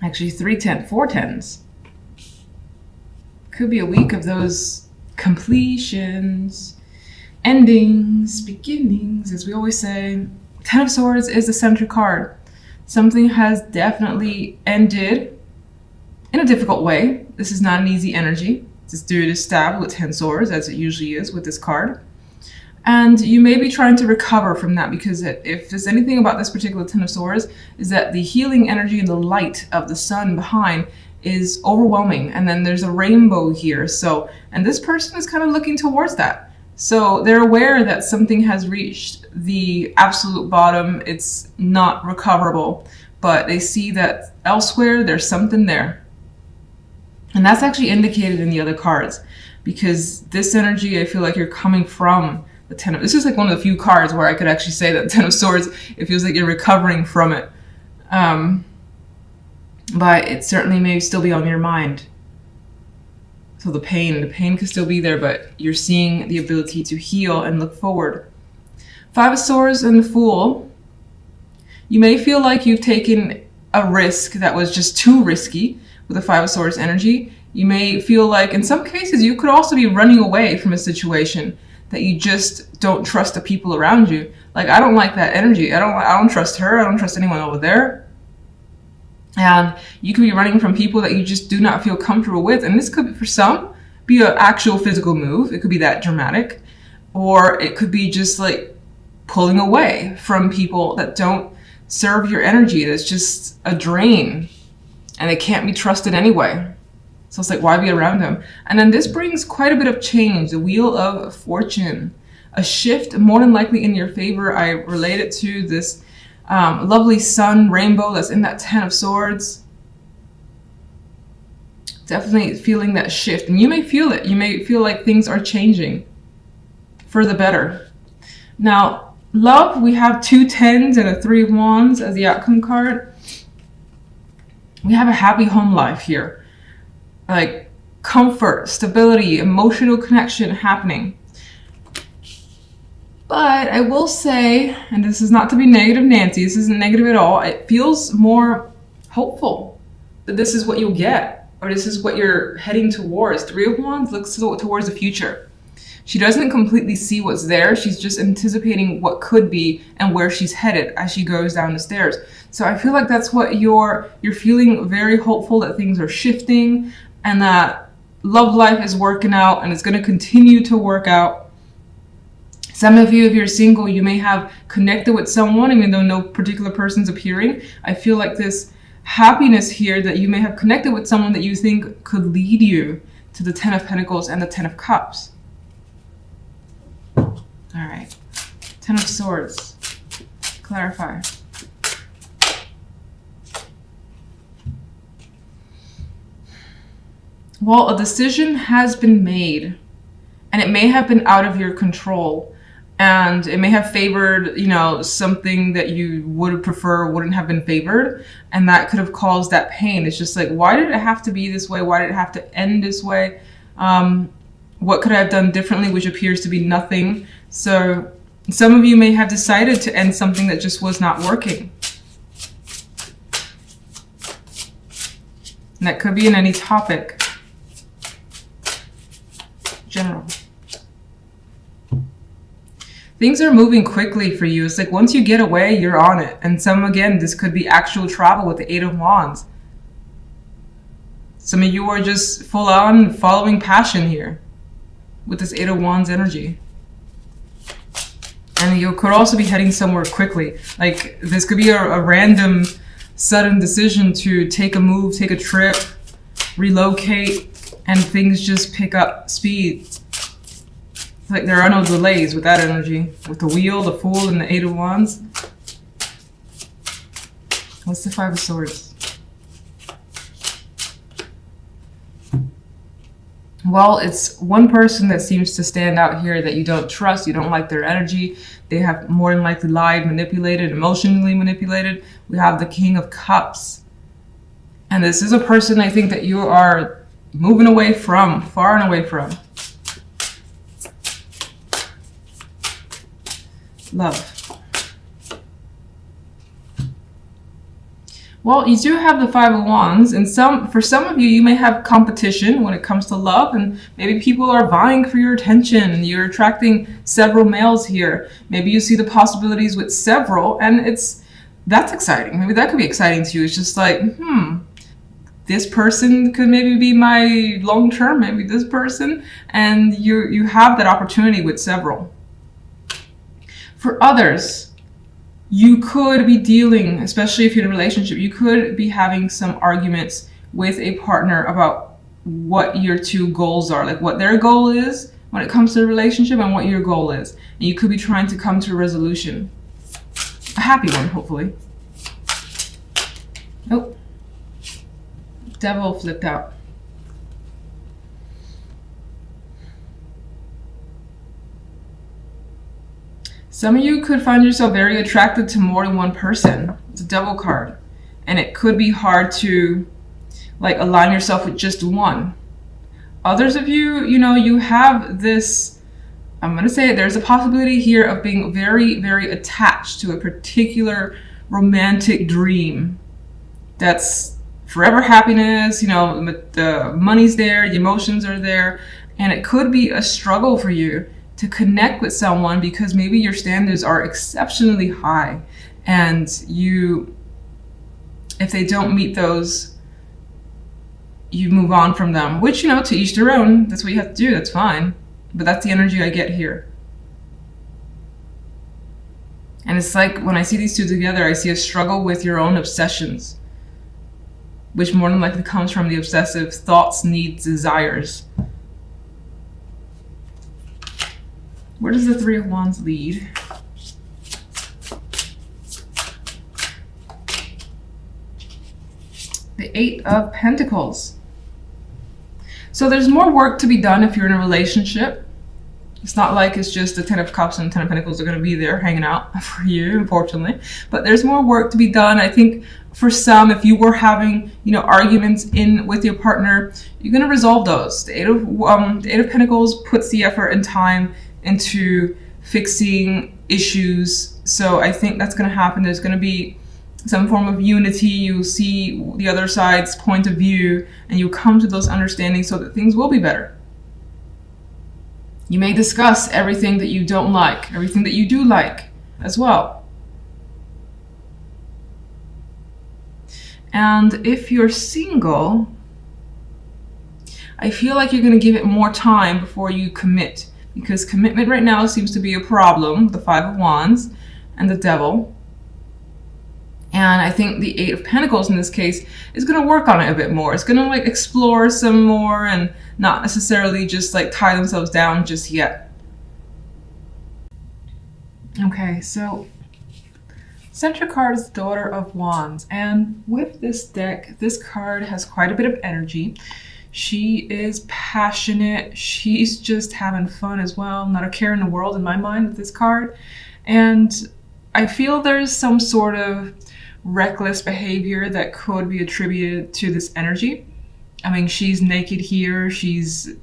Actually, 4 tens. Could be a week of those completions, endings, beginnings, as we always say. 10 of Swords is the center card. Something has definitely ended in a difficult way. This is not an easy energy. This dude is stabbed with 10 swords, as it usually is with this card. And you may be trying to recover from that, because if there's anything about this particular 10 of Swords, is that the healing energy and the light of the sun behind is overwhelming. And then there's a rainbow here. So, and this person is kind of looking towards that. So they're aware that something has reached the absolute bottom. It's not recoverable, but they see that elsewhere there's something there. And that's actually indicated in the other cards, because this energy, I feel like you're coming from the 10 of, this is like one of the few cards where I could actually say that 10 of Swords, it feels like you're recovering from it. But it certainly may still be on your mind. So the pain could still be there, but you're seeing the ability to heal and look forward. 5 of Swords and the Fool. You may feel like you've taken a risk that was just too risky with the 5 of Swords energy. You may feel like in some cases you could also be running away from a situation that you just don't trust the people around you. Like, I don't like that energy. I don't trust her. I don't trust anyone over there. And you could be running from people that you just do not feel comfortable with. And this could, for some, be an actual physical move. It could be that dramatic. Or it could be just like pulling away from people that don't serve your energy. That's just a drain. And they can't be trusted anyway. So it's like, why be around them? And then this brings quite a bit of change. The Wheel of Fortune. A shift, more than likely in your favor. I relate it to this lovely sun rainbow that's in that 10 of Swords. Definitely feeling that shift. And you may feel it. You may feel like things are changing for the better. Now, love, we have 2 tens and a 3 of Wands as the outcome card. We have a happy home life here. Like comfort, stability, emotional connection happening. But I will say, and this is not to be negative Nancy, this isn't negative at all, it feels more hopeful that this is what you'll get, or this is what you're heading towards. 3 of Wands looks towards the future. She doesn't completely see what's there, she's just anticipating what could be and where she's headed as she goes down the stairs. So I feel like that's what you're feeling, very hopeful that things are shifting and that love life is working out and it's going to continue to work out. Some of you, if you're single, you may have connected with someone, even though no particular person's appearing. I feel like this happiness here that you may have connected with someone that you think could lead you to the 10 of Pentacles and the 10 of Cups. All right. 10 of Swords. Clarify. Well, a decision has been made, and it may have been out of your control. And it may have favored, you know, something that you would prefer wouldn't have been favored. And that could have caused that pain. It's just like, why did it have to be this way? Why did it have to end this way? What could I have done differently, which appears to be nothing. So some of you may have decided to end something that just was not working. And that could be in any topic. General. Things are moving quickly for you. It's like once you get away, you're on it. And again, this could be actual travel with the 8 of Wands. Some of you are just full on following passion here with this 8 of Wands energy. And you could also be heading somewhere quickly. Like this could be a random, sudden decision to take a move, take a trip, relocate, and things just pick up speed. It's like there are no delays with that energy. With the Wheel, the Fool, and the 8 of Wands. What's the 5 of Swords? Well, it's one person that seems to stand out here that you don't trust. You don't like their energy. They have more than likely lied, manipulated, emotionally manipulated. We have the King of Cups. And this is a person I think that you are moving away from, far and away from. Love. Well, you do have the Five of Wands, and for some of you, you may have competition when it comes to love, and maybe people are vying for your attention, and you're attracting several males here. Maybe you see the possibilities with several, and that's exciting. Maybe that could be exciting to you. It's just like, this person could maybe be my long term, maybe this person, and you have that opportunity with several. For others, you could be dealing, especially if you're in a relationship, you could be having some arguments with a partner about what your two goals are, like what their goal is when it comes to the relationship and what your goal is. And you could be trying to come to a resolution. A happy one, hopefully. Oh, Devil flipped out. Some of you could find yourself very attracted to more than one person. It's a Devil card. And it could be hard to like align yourself with just one. Others of you, you have this, I'm going to say it, there's a possibility here of being very, very attached to a particular romantic dream. That's forever happiness, the money's there, the emotions are there. And it could be a struggle for you to connect with someone because maybe your standards are exceptionally high, and if they don't meet those, you move on from them, which, to each their own. That's what you have to do. That's fine. But that's the energy I get here. And it's like when I see these two together, I see a struggle with your own obsessions, which more than likely comes from the obsessive thoughts, needs, desires. Where does the Three of Wands lead? The Eight of Pentacles. So there's more work to be done if you're in a relationship. It's not like it's just the Ten of Cups and Ten of Pentacles are going to be there hanging out for you, unfortunately. But there's more work to be done. I think for some, if you were having, arguments with your partner, you're going to resolve those. The Eight of Pentacles puts the effort and time into fixing issues. So I think that's going to happen. There's going to be some form of unity. You'll see the other side's point of view, and you'll come to those understandings so that things will be better. You may discuss everything that you don't like, everything that you do like as well. And if you're single, I feel like you're going to give it more time before you commit, because commitment right now seems to be a problem, the Five of Wands and the Devil. And I think the Eight of Pentacles in this case is going to work on it a bit more. It's going to explore some more and not necessarily just tie themselves down just yet. Okay, so center card is the Daughter of Wands. And with this deck, this card has quite a bit of energy. She is passionate. She's just having fun as well. Not a care in the world in my mind with this card. And I feel there's some sort of reckless behavior that could be attributed to this energy. I mean, she's naked here. She's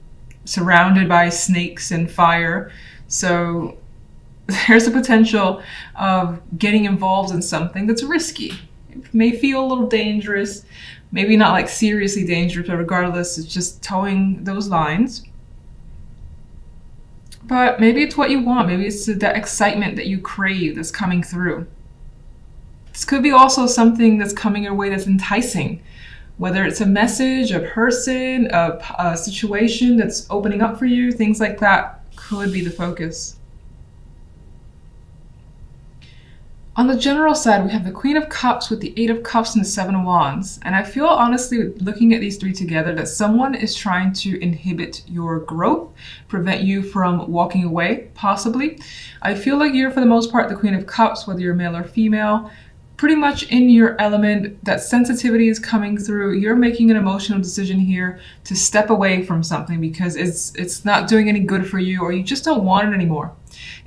surrounded by snakes and fire. So there's a potential of getting involved in something that's risky. It may feel a little dangerous. Maybe not seriously dangerous, but regardless, it's just towing those lines. But maybe it's what you want. Maybe it's that excitement that you crave that's coming through. This could be also something that's coming your way that's enticing. Whether it's a message, a person, a situation that's opening up for you, things like that could be the focus. On the general side, we have the Queen of Cups with the Eight of Cups and the Seven of Wands. And I feel, honestly, looking at these three together, that someone is trying to inhibit your growth, prevent you from walking away, possibly. I feel like you're, for the most part, the Queen of Cups, whether you're male or female, pretty much in your element. That sensitivity is coming through. You're making an emotional decision here to step away from something because it's not doing any good for you, or you just don't want it anymore.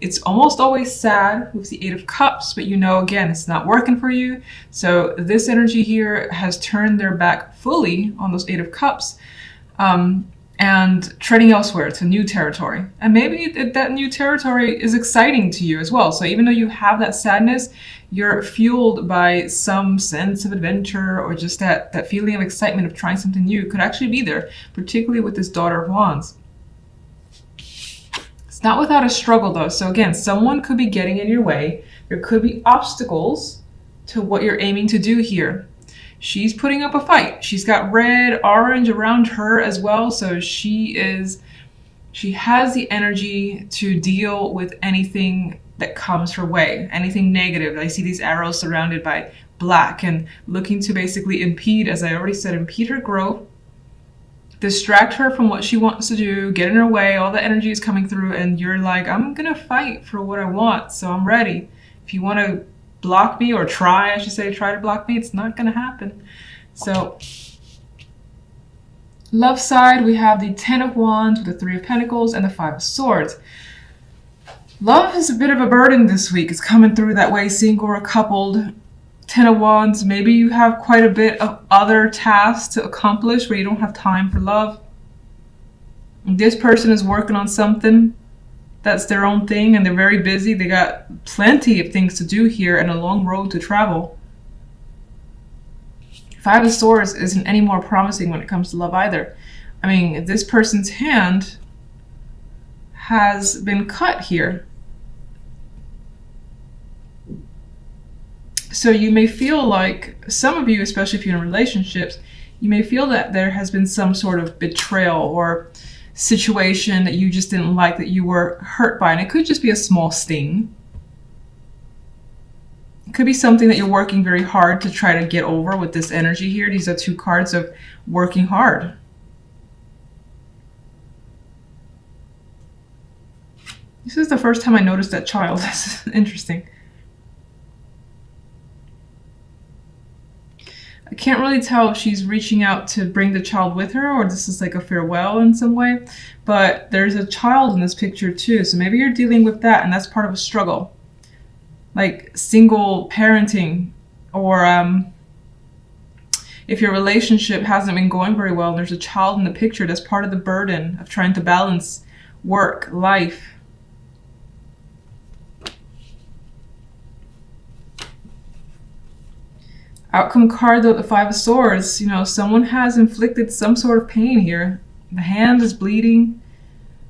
It's almost always sad with the Eight of Cups, but again, it's not working for you. So this energy here has turned their back fully on those Eight of Cups. and treading elsewhere to new territory. And maybe that new territory is exciting to you as well. So even though you have that sadness, you're fueled by some sense of adventure, or just that feeling of excitement of trying something new could actually be there, particularly with this Daughter of Wands. It's not without a struggle though. So again, someone could be getting in your way. There could be obstacles to what you're aiming to do here. She's putting up a fight. She's got red, orange around her as well. So she has the energy to deal with anything that comes her way, anything negative. I see these arrows surrounded by black and looking to basically impede, as I already said, impede her growth, distract her from what she wants to do, get in her way. All the energy is coming through and you're like, I'm gonna fight for what I want, so I'm ready. If you want to block me, or try to block me, it's not going to happen. So love side, we have the 10 of Wands with the 3 of Pentacles and the 5 of Swords. Love is a bit of a burden this week. It's coming through that way, single or coupled. 10 of Wands, maybe you have quite a bit of other tasks to accomplish where you don't have time for love. This person is working on something that's their own thing and they're very busy. They got plenty of things to do here and a long road to travel. 5 of Swords isn't any more promising when it comes to love either. I mean, this person's hand has been cut here. So you may feel like, some of you, especially if you're in relationships, you may feel that there has been some sort of betrayal or situation that you just didn't like, that you were hurt by. And it could just be a small sting. It could be something that you're working very hard to try to get over with this energy here. These are 2 cards of working hard. This is the first time I noticed that child. That's interesting. I can't really tell if she's reaching out to bring the child with her, or this is like a farewell in some way, but there's a child in this picture too. So maybe you're dealing with that and that's part of a struggle, like single parenting, or if your relationship hasn't been going very well and there's a child in the picture, that's part of the burden of trying to balance work, life. Outcome card though, the 5 of Swords, you know, someone has inflicted some sort of pain here. The hand is bleeding.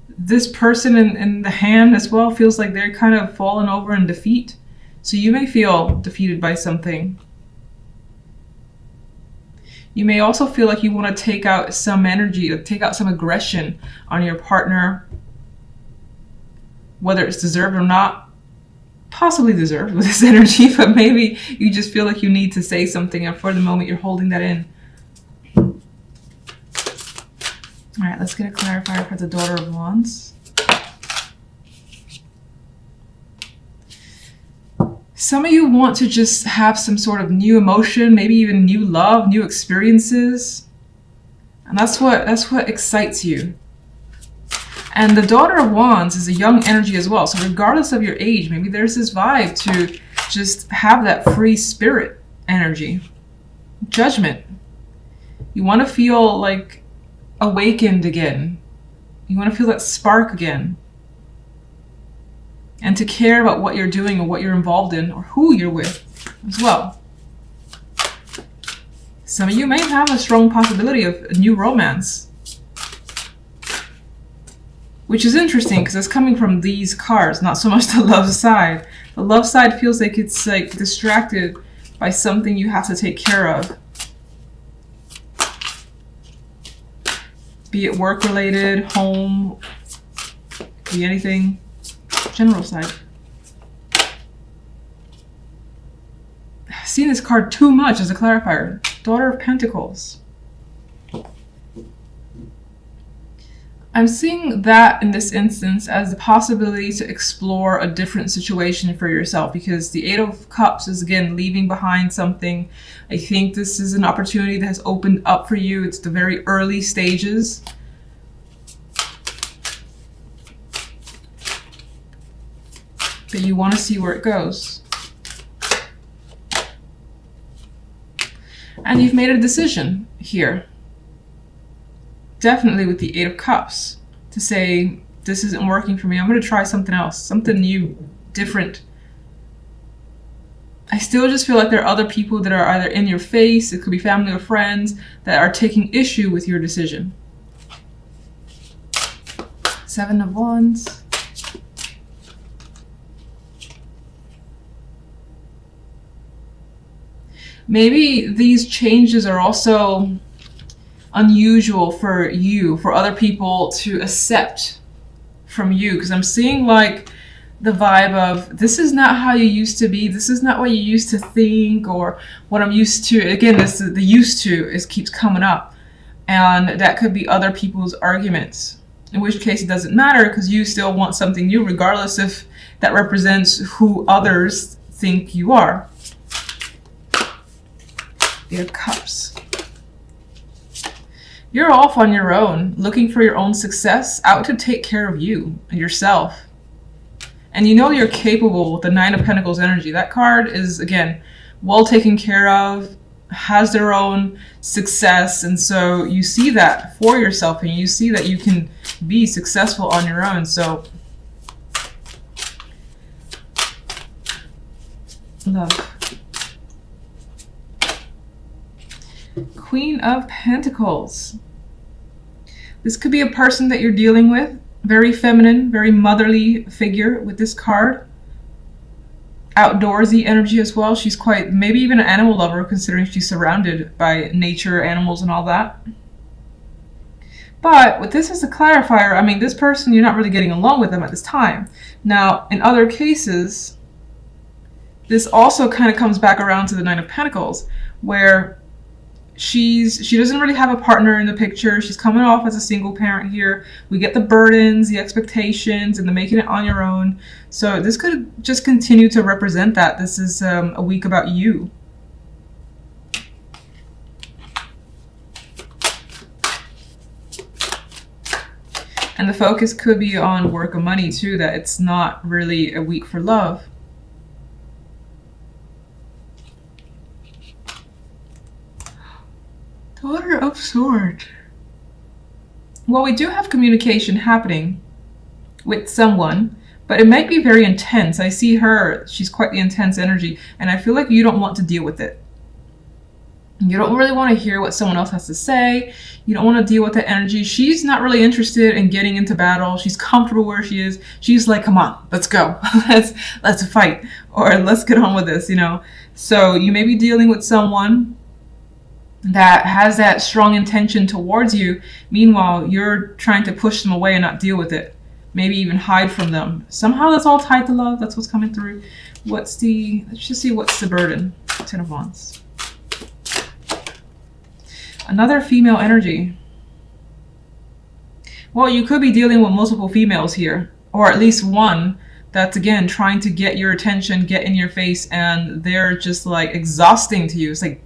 This person in the hand as well feels like they're kind of fallen over in defeat. So you may feel defeated by something. You may also feel like you want to take out some energy, or take out some aggression on your partner, whether it's deserved or not. Possibly deserved with this energy, but maybe you just feel like you need to say something and for the moment you're holding that in. All right, let's get a clarifier for the Daughter of Wands. Some of you want to just have some sort of new emotion, maybe even new love, new experiences. And that's what excites you. And the Daughter of Wands is a young energy as well. So regardless of your age, maybe there's this vibe to just have that free spirit energy. Judgment. You want to feel like awakened again. You want to feel that spark again. And to care about what you're doing or what you're involved in or who you're with as well. Some of you may have a strong possibility of a new romance. Which is interesting because it's coming from these cards, not so much the love side. The love side feels like it's like distracted by something you have to take care of. Be it work related, home, be anything. General side. I've seen this card too much as a clarifier. Daughter of Pentacles. I'm seeing that in this instance as the possibility to explore a different situation for yourself, because the 8 of Cups is again leaving behind something. I think this is an opportunity that has opened up for you. It's the very early stages. But you want to see where it goes. And you've made a decision here. definitely with the Eight of Cups to say, this isn't working for me. I'm going to try something else, something new, different. I still just feel like there are other people that are either in your face, it could be family or friends, that are taking issue with your decision. Seven of Wands. Maybe these changes are also unusual for you, for other people to accept from you, because I'm seeing like the vibe of, this is not how you used to be, this is not what you used to think, or what I'm used to. Again, this is the used to keeps coming up, and that could be other people's arguments, in which case it doesn't matter, because you still want something new regardless if that represents who others think you are. Eight of Cups. You're off on your own, looking for your own success, out to take care of you and yourself. And you know you're capable with the Nine of Pentacles energy. That card is, again, well taken care of, has their own success. And so you see that for yourself, and you see that you can be successful on your own. So, love. Queen of Pentacles. This could be a person that you're dealing with. Very feminine, very motherly figure with this card. Outdoorsy energy as well. She's quite, maybe even an animal lover, considering she's surrounded by nature, animals, and all that. But with this as a clarifier, I mean, this person, you're not really getting along with them at this time. Now, in other cases, this also kind of comes back around to the Nine of Pentacles, where she doesn't really have a partner in the picture. She's coming off as a single parent here. We get the burdens, the expectations, and the making it on your own. So this could just continue to represent that. This is a week about you. And the focus could be on work or money too, that it's not really a week for love. Daughter of Swords. Well, we do have communication happening with someone, but it might be very intense. I see her, she's quite the intense energy, and I feel like you don't want to deal with it. You don't really want to hear what someone else has to say. You don't want to deal with the energy. She's not really interested in getting into battle. She's comfortable where she is. She's like, come on, let's go. let's fight, or let's get on with this, you know. So you may be dealing with someone that has that strong intention towards you. Meanwhile, you're trying to push them away and not deal with it. Maybe even hide from them. Somehow that's all tied to love. That's what's coming through. Let's just see what's the burden. Ten of Wands. Another female energy. Well, you could be dealing with multiple females here, or at least one that's, again, trying to get your attention, get in your face, and they're just like exhausting to you. It's like,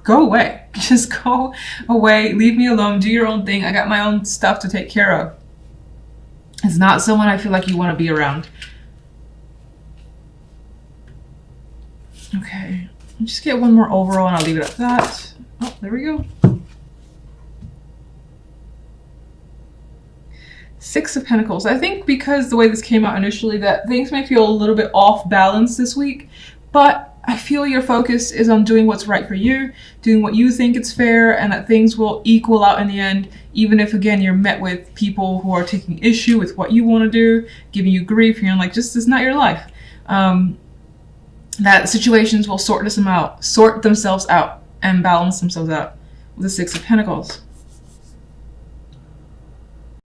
go away. Just go away. Leave me alone. Do your own thing. I got my own stuff to take care of. It's not someone I feel like you want to be around. Okay. I'll just get one more overall and I'll leave it at that. Oh, there we go. Six of Pentacles. I think because the way this came out initially, that things may feel a little bit off balance this week, but I feel your focus is on doing what's right for you, doing what you think is fair, and that things will equal out in the end, even if, again, you're met with people who are taking issue with what you want to do, giving you grief, you're like, just, it's not your life. That situations will sort themselves out and balance themselves out with the Six of Pentacles.